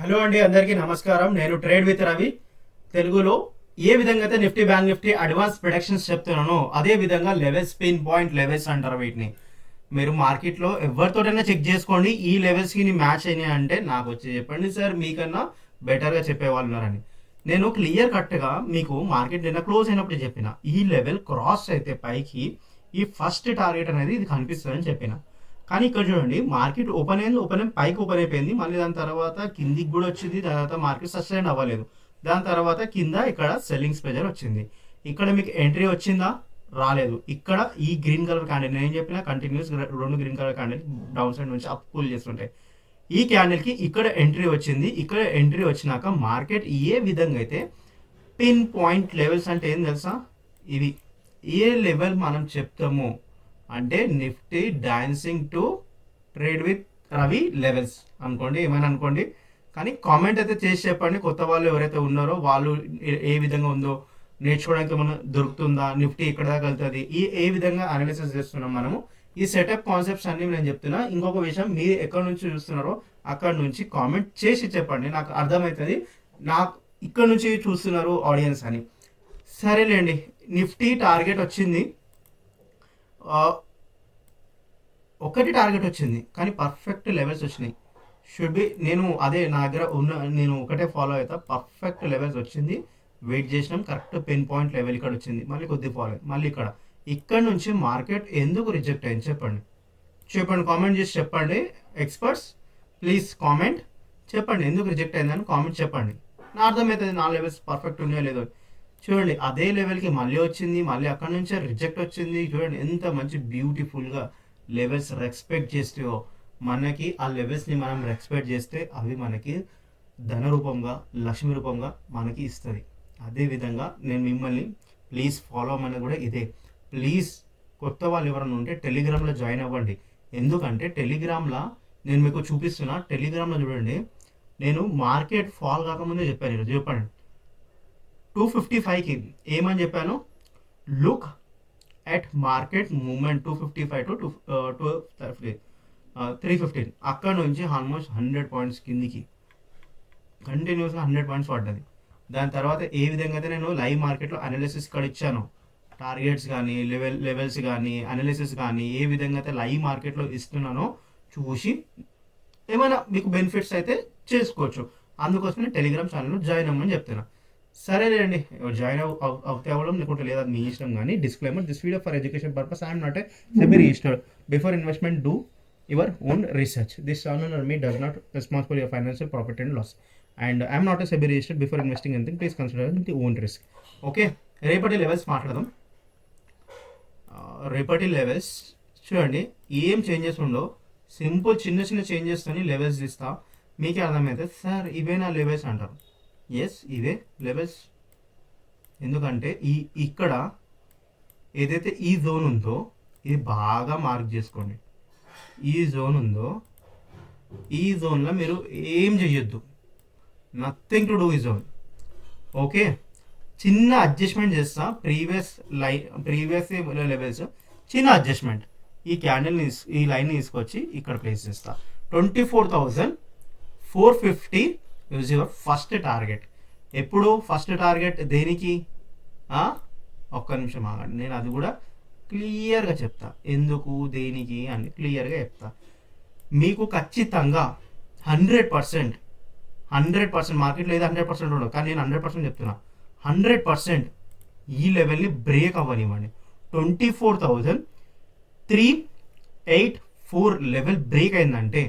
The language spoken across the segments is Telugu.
హలో అండి, అందరికీ నమస్కారం. నేను ట్రేడ్ విత్ రవి తెలుగులో ఏ విధంగా అయితే Nifty bank Nifty advance productions చెప్తున్నానో అదే విధంగా లెవెల్స్, పిన్ పాయింట్ లెవెల్స్ అంటారు వీటిని. మీరు మార్కెట్లో ఎవరితోటైనా చెక్ చేసుకోండి, ఈ లెవెల్స్కి మ్యాచ్ అయినాయి అంటే నాకు వచ్చి చెప్పండి సార్, మీకన్నా బెటర్గా చెప్పేవాళ్ళు ఉన్నారని. నేను క్లియర్ కట్గా మీకు మార్కెట్ నిన్న క్లోజ్ అయినప్పుడు చెప్పిన ఈ లెవెల్ క్రాస్ అయితే పైకి ఈ ఫస్ట్ టార్గెట్ అనేది ఇది కనిపిస్తుందని చెప్పిన. కానీ ఇక్కడ చూడండి, మార్కెట్ ఓపెన్ పైకి ఓపెన్ అయిపోయింది. మళ్ళీ దాని తర్వాత కిందికి కూడా వచ్చింది. దాని తర్వాత మార్కెట్ సస్టైన్ అవ్వలేదు. దాని తర్వాత కింద ఇక్కడ సెల్లింగ్ ప్రెజర్ వచ్చింది. ఇక్కడ మీకు ఎంట్రీ వచ్చిందా? రాలేదు. ఇక్కడ ఈ గ్రీన్ కలర్ క్యాండిల్ నేను చెప్పిన కంటిన్యూస్ రెండు green colour candle down side నుంచి అప్ పుల్ చేస్తుంటాయి. ఈ క్యాండిల్కి ఇక్కడ ఎంట్రీ వచ్చింది. ఇక్కడ ఎంట్రీ వచ్చినాక మార్కెట్ ఏ విధంగా అయితే పిన్ పాయింట్ లెవెల్స్ అంటే ఏం తెలుసా? ఇవి ఏ లెవెల్ మనం చెప్తాము అంటే Nifty dancing to trade with Ravi levels అనుకోండి, ఏమైనా అనుకోండి. కానీ కామెంట్ అయితే చేసి చెప్పండి, కొత్త వాళ్ళు ఎవరైతే ఉన్నారో వాళ్ళు ఏ విధంగా ఉందో నేర్చుకోవడానికి మనం దొరుకుతుందా, నిఫ్టీ ఎక్కడ దాకా వెళ్తుంది, ఏ విధంగా అనాలిసిస్ చేస్తున్నాం మనము. ఈ సెటప్ కాన్సెప్ట్స్ అన్ని నేను చెప్తున్నా. ఇంకొక విషయం, మీరు ఎక్కడి నుంచి చూస్తున్నారో అక్కడ నుంచి కామెంట్ చేసి చెప్పండి, నాకు అర్థమవుతుంది నాకు ఇక్కడ నుంచి చూస్తున్నారు ఆడియన్స్ అని. సరేలేండి, నిఫ్టీ టార్గెట్ వచ్చింది, ఒకటి టార్గెట్ వచ్చింది కానీ పర్ఫెక్ట్ లెవెల్స్ వచ్చినాయి. షుడ్ బి నేను అదే నా దగ్గర ఉన్న నేను ఒకటే ఫాలో అవుతా. పర్ఫెక్ట్ లెవెల్స్ వచ్చింది, వెయిట్ చేసినాం, కరెక్ట్ పిన్ పాయింట్ లెవెల్ ఇక్కడ వచ్చింది, మళ్ళీ కొద్ది ఫాలో అయింది, మళ్ళీ ఇక్కడ నుంచి మార్కెట్ ఎందుకు రిజెక్ట్ అయింది చెప్పండి. కామెంట్ చేసి చెప్పండి. ఎక్స్పర్ట్స్ ప్లీజ్ కామెంట్ చెప్పండి, ఎందుకు రిజెక్ట్ అయిందని కామెంట్ చెప్పండి. నా అర్థమవుతుంది నా లెవెల్స్ పర్ఫెక్ట్ ఉన్నాయో లేదో. చూడండి, అదే లెవెల్కి మళ్ళీ వచ్చింది, మళ్ళీ అక్కడ నుంచే రిజెక్ట్ వచ్చింది. చూడండి ఎంత మంచి బ్యూటిఫుల్గా లెవెల్స్ రెస్పెక్ట్ చేస్తే మనకి ఆ లెవెల్స్ని మనం రెస్పెక్ట్ చేస్తే అవి మనకి ధన రూపంగా, లక్ష్మి రూపంగా మనకి ఇస్తుంది. అదేవిధంగా నేను మిమ్మల్ని ప్లీజ్ ఫాలో అవ్వమని కూడా ఇదే. ప్లీజ్ కొత్త వాళ్ళు ఎవరైనా ఉంటే టెలిగ్రామ్లో జాయిన్ అవ్వండి. ఎందుకంటే టెలిగ్రామ్లో నేను మీకు చూపిస్తున్నా. టెలిగ్రామ్లో చూడండి, నేను మార్కెట్ ఫాల్ కాకముందే చెప్పాను. ఈరోజు చెప్పండి 255కి ఏమని చెప్పాను? Look at market movement 255 to 315. అక్కడ నుంచి ఆల్మోస్ట్ 100 పాయింట్స్ కిందికి కంటిన్యూస్గా 100 పాయింట్స్ పడ్డది. దాని తర్వాత ఏ విధంగా అయితే నేను లైవ్ మార్కెట్లో అనాలిసిస్ ఇక్కడ ఇచ్చాను, టార్గెట్స్ కానీ లెవెల్స్ కానీ అనాలిసిస్ కానీ ఏ విధంగా అయితే లైవ్ మార్కెట్లో ఇస్తున్నానో చూసి ఏమైనా మీకు బెనిఫిట్స్ అయితే చేసుకోవచ్చు. అందుకోసం నేను టెలిగ్రామ్ ఛానల్లో జాయిన్ అవ్వమని చెప్తున్నా. సరేలేండి, జాయిన్ అవుతే అవ్వడం లేకుంటే లేదా మీ ఇష్టం. కానీ disclaimer, this video for education purpose, I'm not a SEBI registered. Before investment do your own research. This channel or me does not responsible your financial profit and loss. And I'm not a SEBI registered. Before investing anything please consider the own risk. Okay, రేపటి లెవెల్స్ మాట్లాడదాం. రేపటి లెవెల్స్ చూడండి, ఏం చేంజెస్ ఉండవు, సింపుల్ చిన్న చిన్న చేంజెస్తోని లెవెల్స్ ఇస్తా. మీకే అర్థమైతే సార్ ఇవేనా లెవెల్స్ అంటారు. ఎస్, ఇవే లెవెల్స్. ఎందుకంటే ఇక్కడ ఏదైతే ఈ జోన్ ఉందో ఇది బాగా మార్క్ చేసుకోండి. ఈ జోన్ ఉందో ఈ జోన్లో మీరు ఏం చెయ్యొద్దు, నథింగ్ టు డూ ఈ జోన్. ఓకే, చిన్న అడ్జస్ట్మెంట్ చేస్తా. ప్రీవియస్ లెవెల్స్ చిన్న అడ్జస్ట్మెంట్. ఈ క్యాండిల్ని ఈ లైన్ని తీసుకొచ్చి ఇక్కడ ప్లేస్ చేస్తా. 24,450 ఈజ్ యువర్ ఫస్ట్ టార్గెట్. ఎప్పుడు ఫస్ట్ టార్గెట్ దేనికి? ఒక్క నిమిషం ఆగండి, నేను అది కూడా క్లియర్గా చెప్తా, ఎందుకు దేనికి అని క్లియర్గా చెప్తా. మీకు ఖచ్చితంగా 100% మార్కెట్లో ఏదో 100% ఉండదు, కానీ నేను 100% చెప్తున్నా. 100% ఈ లెవెల్ని బ్రేక్ అవ్వనివ్వండి. 24,384 లెవెల్ బ్రేక్ అయిందంటే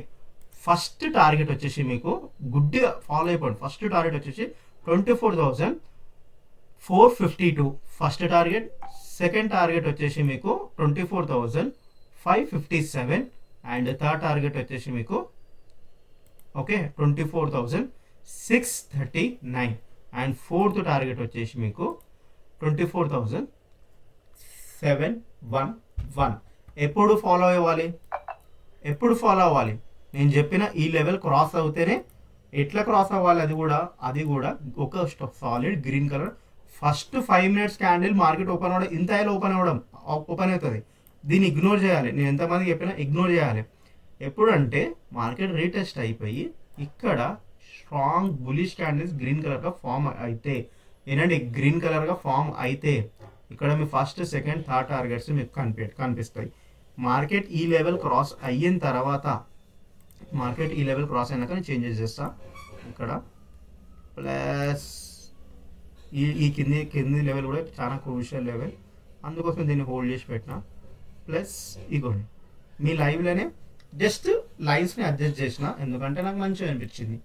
ఫస్ట్ టార్గెట్ వచ్చేసి మీకు గుడ్డిగా ఫాలో అయిపోండి. ఫస్ట్ టార్గెట్ వచ్చేసి 24,452 ఫస్ట్ టార్గెట్. సెకండ్ టార్గెట్ వచ్చేసి మీకు 24,557 అండ్ థర్డ్ టార్గెట్ వచ్చేసి మీకు ఓకే 24,639 అండ్ ఫోర్త్ టార్గెట్ వచ్చేసి మీకు 24,711. ఎప్పుడు ఫాలో అవ్వాలి? నేను చెప్పిన ఈ లెవెల్ క్రాస్ అవుతేనే. ఎట్లా క్రాస్ అవ్వాలి? అది కూడా ఒక solid green colour first 5 minutes candle market open అవ్వడం, ఇంత ఓపెన్ అవుతుంది. దీన్ని ఇగ్నోర్ చేయాలి. నేను ఎంతమందికి చెప్పినా ఇగ్నోర్ చేయాలి. ఎప్పుడంటే మార్కెట్ రీటెస్ట్ అయిపోయి ఇక్కడ స్ట్రాంగ్ బులిష్ క్యాండిల్స్ గ్రీన్ కలర్గా ఫామ్ అయితే, ఏంటంటే గ్రీన్ కలర్గా ఫామ్ అయితే ఇక్కడ మీ ఫస్ట్ సెకండ్ థర్డ్ టార్గెట్స్ మీకు కనిపిస్తాయి. మార్కెట్ ఈ లెవెల్ క్రాస్ అయిన తర్వాత, మార్కెట్ ఈ లెవెల్ క్రాస్ అయినాక నేను చేంజెస్ చేస్తా ఇక్కడ. ప్లస్ ఈ కింది లెవెల్ కూడా చాలా క్రూషియల్ లెవెల్, అందుకోసం దీన్ని హోల్డ్ చేసి పెట్టిన. ప్లస్ ఇగోండి మీ లైవ్లోనే జస్ట్ లైన్స్ని అడ్జస్ట్ చేసిన, ఎందుకంటే నాకు మంచిగా అనిపించింది.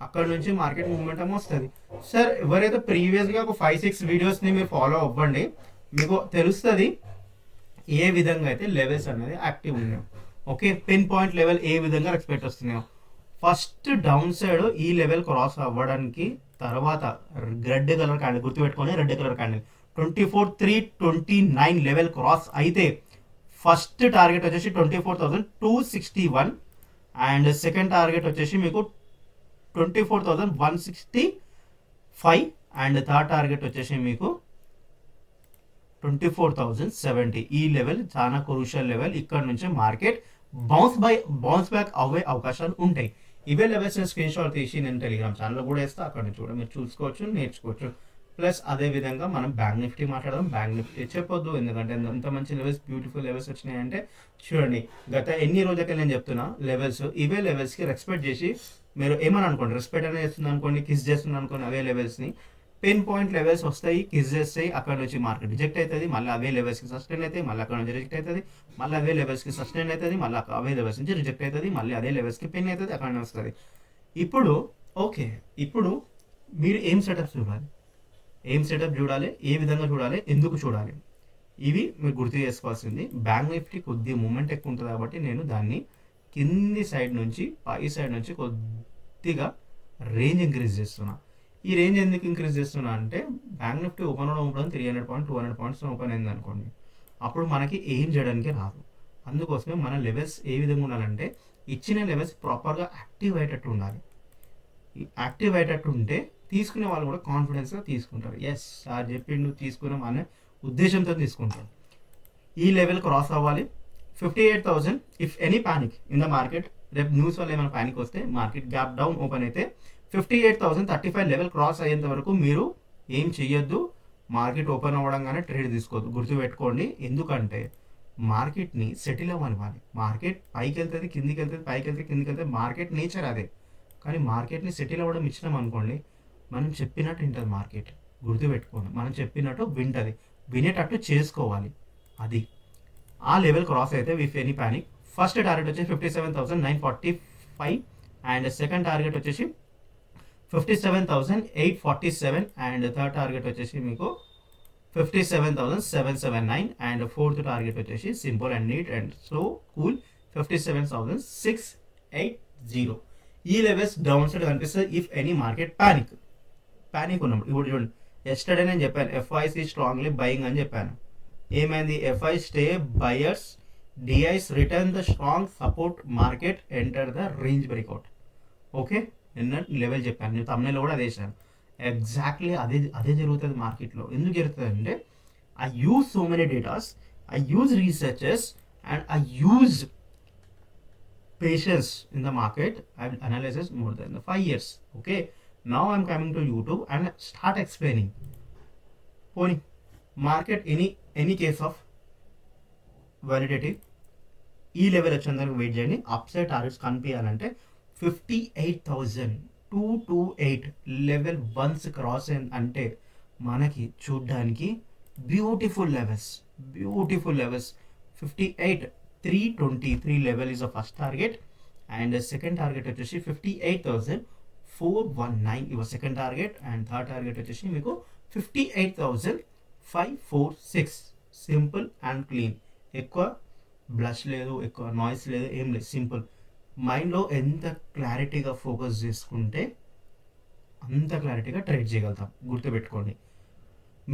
అక్కడ నుంచి మార్కెట్ మూమెంటం వస్తుంది. సార్ ఎవరైతే ప్రీవియస్గా ఒక 5-6 వీడియోస్ని మీరు ఫాలో అవ్వండి, మీకు తెలుస్తుంది ఏ విధంగా అయితే లెవెల్స్ అనేది యాక్టివ్ ఉన్నాయో. ఓకే, పిన్ పాయింట్ లెవెల్ ఏ విధంగా రెస్పెక్ట్ వస్తున్నాయో. ఫస్ట్ డౌన్ సైడ్ ఈ లెవెల్ క్రాస్ అవ్వడానికి తర్వాత రెడ్ కలర్ క్యాండిల్ గుర్తుపెట్టుకొని, red colour candle 24,329 level cross అయితే ఫస్ట్ టార్గెట్ వచ్చేసి 24,261 అండ్ సెకండ్ టార్గెట్ వచ్చేసి మీకు 24,165 అండ్ థర్డ్ టార్గెట్ వచ్చేసి మీకు 24,070. ఈ లెవెల్ చాలా క్రూషియల్ లెవెల్. ఇక్కడ నుంచి మార్కెట్ బౌన్స్ బ్యాక్ అవ్వే అవకాశాలు ఉంటాయి. ఇవే లెవెల్స్ స్క్రీన్ షాట్ తీసి నేను టెలిగ్రామ్ ఛానల్లో కూడా వేస్తా, అక్కడ నుంచి కూడా మీరు చూసుకోవచ్చు, నేర్చుకోవచ్చు. ప్లస్ అదే విధంగా మనం బ్యాంక్ నిఫ్టీ మాట్లాడదాం. బ్యాంక్ నిఫ్టీ చెప్పొద్దు, ఎందుకంటే ఎంత మంచి లెవెల్స్, బ్యూటిఫుల్ లెవెల్స్ వచ్చినాయి అంటే చూడండి. గత ఎన్ని రోజులకి నేను చెప్తున్నా లెవెల్స్, ఇవే లెవెల్స్కి రెస్పెక్ట్ చేసి మీరు ఏమని అనుకోండి, రెస్పెక్ట్ అనేది చేస్తుంది అనుకోండి, కిస్ చేస్తుంది అనుకోండి, అవే లెవెల్స్ని పిన్ పాయింట్ లెవెల్స్ వస్తాయి, కిస్ చేస్తాయి. అక్కడ నుంచి మార్కెట్ రిజెక్ట్ అవుతుంది, మళ్ళీ అవే లెవెల్స్కి సస్టైన్ అవుతాయి, మళ్ళీ అక్కడ నుంచి రిజెక్ట్ అవుతుంది, మళ్ళీ అవే లెవెల్స్కి సస్టైన్ అవుతుంది, మళ్ళీ అవే లెవెల్స్ నుంచి రిజెక్ట్ అవుతుంది, మళ్ళీ అదే లెవెల్స్కి పిన్ అవుతుంది, అక్కడ వస్తుంది. ఇప్పుడు ఓకే, ఇప్పుడు మీరు ఏం సెటప్ చూడాలి, ఏ విధంగా చూడాలి, ఎందుకు చూడాలి, ఇవి మీరు గుర్తు చేసుకోవాల్సింది. బ్యాంక్ నిఫ్టీ కొద్ది మూమెంట్ ఎక్కువ ఉంటుంది కాబట్టి నేను దాన్ని కింది సైడ్ నుంచి పై సైడ్ నుంచి కొద్దిగా రేంజ్ ఇంక్రీజ్ చేస్తున్నా. ఈ రేంజ్ ఎందుకు ఇంక్రీజ్ చేస్తున్నా అంటే బ్యాంక్ నిఫ్టీ ఓపెన్ అవ్వడం 300 పాయింట్ 200 పాయింట్స్ ఓపెన్ అయింది అనుకోండి, అప్పుడు మనకి ఏం చేయడానికి రాదు. అందుకోసమే మన లెవెల్స్ ఏ విధంగా ఉండాలంటే ఇచ్చిన లెవెల్స్ ప్రాపర్గా యాక్టివ్ అయ్యేటట్టు ఉండాలి. యాక్టివ్ అయ్యేటట్టు ఉంటే తీసుకునే వాళ్ళు కూడా కాన్ఫిడెన్స్గా తీసుకుంటారు. ఎస్ సార్ చెప్పిండు తీసుకున్నాం అనే ఉద్దేశంతో తీసుకుంటారు. ఈ లెవెల్ క్రాస్ అవ్వాలి 58,000. If any panic in the market, రేపు న్యూస్ వల్ల ఏమైనా ప్యానిక్ వస్తే మార్కెట్ గ్యాప్ డౌన్ ఓపెన్ అయితే 58,035 లెవెల్ క్రాస్ అయ్యేంత వరకు మీరు ఏం చెయ్యొద్దు. మార్కెట్ ఓపెన్ అవ్వడంగానే ట్రేడ్ తీసుకోవద్దు, గుర్తుపెట్టుకోండి. ఎందుకంటే మార్కెట్ని సెటిల్ అవ్వనివ్వాలి. మార్కెట్ పైకి వెళ్తుంది, కిందికి వెళ్తుంది, పైకి వెళ్తే కిందికి వెళ్తే, మార్కెట్ నేచర్ అదే. కానీ మార్కెట్ని సెటిల్ అవ్వడం ఇచ్చినాం అనుకోండి, మనం చెప్పినట్టు వింటుంది మార్కెట్. గుర్తుపెట్టుకోండి, మనం చెప్పినట్టు వింటుంది, వినేటట్టు చేసుకోవాలి. అది ఆ లెవెల్ క్రాస్ అయితే with any panic first target వచ్చేసి 57,945 అండ్ సెకండ్ టార్గెట్ వచ్చేసి 57,847 అండ్ థర్డ్ టార్గెట్ వచ్చేసి మీకు 57,779 అండ్ ఫోర్త్ టార్గెట్ వచ్చేసి simple and neat and so cool 57,680. ఈ లెవెల్స్ డౌన్ సైడ్ కనిపిస్తుంది ఇఫ్ ఎనీ మార్కెట్ ప్యానిక్ ఉన్నప్పుడు. ఇప్పుడు చూడండి, ఎస్టర్డే నేను చెప్పాను ఎఫ్ఐసి స్ట్రాంగ్లీ బయింగ్ అని చెప్పాను. ఏమైంది? FI stay buyers, DIs return the strong support, market enter the range breakout. Okay, నిన్న లెవెల్ చెప్పాను, నేను తమిళలో కూడా అదే చేశాను. ఎగ్జాక్ట్లీ అదే జరుగుతుంది మార్కెట్లో. ఎందుకు జరుగుతుంది అంటే I use so many datas, I use researches and I use patience in the market. I will analyze more than 5 years. Okay, now I'm coming to YouTube and start explaining. Pony market any case of validity ఈ లెవెల్ వచ్చేందుకు వెయిట్ చేయండి. అప్సైడ్ టార్గెట్స్ కనిపించాలంటే 58,228 లెవెల్ వన్స్ క్రాస్ అంటే మనకి చూడ్డానికి beautiful levels 58,323 level is the first target and the second target వచ్చేసి 58,419 ఇవర్ second target and third target వచ్చేసి మీకు 58,546. సింపుల్ అండ్ క్లీన్, ఎక్కువ బ్లష్ లేదు, ఎక్కువ నాయిస్ లేదు, ఏం లేదు, సింపుల్. మైండ్లో ఎంత క్లారిటీగా ఫోకస్ చేసుకుంటే అంత క్లారిటీగా ట్రేడ్ చేయగలుగుతాం. గుర్తుపెట్టుకోండి,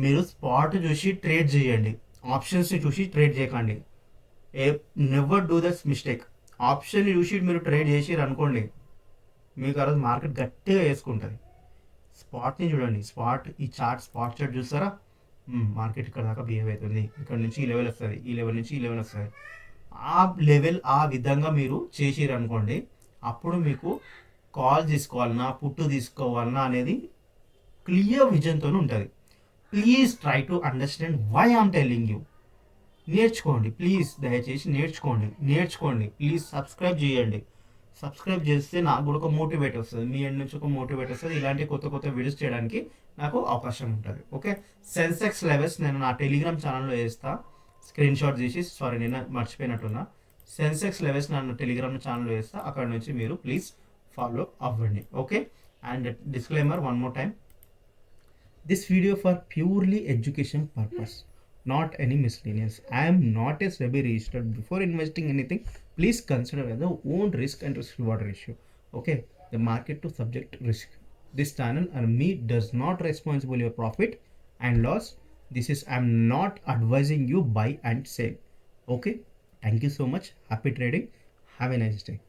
మీరు స్పాట్ చూసి ట్రేడ్ చేయండి, ఆప్షన్స్ని చూసి ట్రేడ్ చేయకండి. Never do this mistake. Option చూసి మీరు ట్రేడ్ చేసిరు అనుకోండి, మీకు ఆ రోజు మార్కెట్ గట్టిగా వేసుకుంటుంది. స్పాట్ని చూడండి, ఈ స్పాట్ చార్ట్ చూస్తారా, మార్కెట్ ఇక్కడ దాకా బిహేవ్ అవుతుంది, ఇక్కడ నుంచి ఈ లెవెల్ వస్తుంది, ఈ లెవెల్ నుంచి ఈ లెవెల్ వస్తుంది. ఆ లెవెల్ ఆ విధంగా మీరు చేసిరు అనుకోండి, అప్పుడు మీకు కాల్ తీసుకోవాలన్నా పుట్టు తీసుకోవాలన్నా అనేది క్లియర్ విజన్తో ఉంటుంది. Please try to understand why I'm telling you. నేర్చుకోండి ప్లీజ్, దయచేసి నేర్చుకోండి ప్లీజ్. సబ్స్క్రైబ్ చేయండి. సబ్స్క్రైబ్ చేస్తే నాకు కూడా ఒక మోటివేట్ వస్తుంది, మీ ఎండ్ నుంచి ఒక మోటివేట్ వస్తుంది. ఇలాంటి కొత్త కొత్త వీడియోస్ చేయడానికి నాకు అవకాశం ఉంటుంది. ఓకే, సెన్సెక్స్ లెవెల్స్ నేను నా టెలిగ్రామ్ ఛానల్లో వేస్తా, స్క్రీన్ షాట్ తీసి. సారీ, నేను మర్చిపోయినట్టున్నా. సెన్సెక్స్ లెవెల్స్ నన్ను టెలిగ్రామ్ ఛానల్లో వేస్తా, అక్కడ నుంచి మీరు ప్లీజ్ ఫాలో అవ్వండి. Okay, and disclaimer one more time, this video for purely education purpose, not any miscellaneous. I am not a SEBI registered. Before investing anything, please consider the own risk and risk reward ratio. Okay, the market to subject risk. This channel and me does not responsible your profit and loss. This is, I am not advising you buy and sell. Okay, thank you so much. Happy trading. Have a nice day.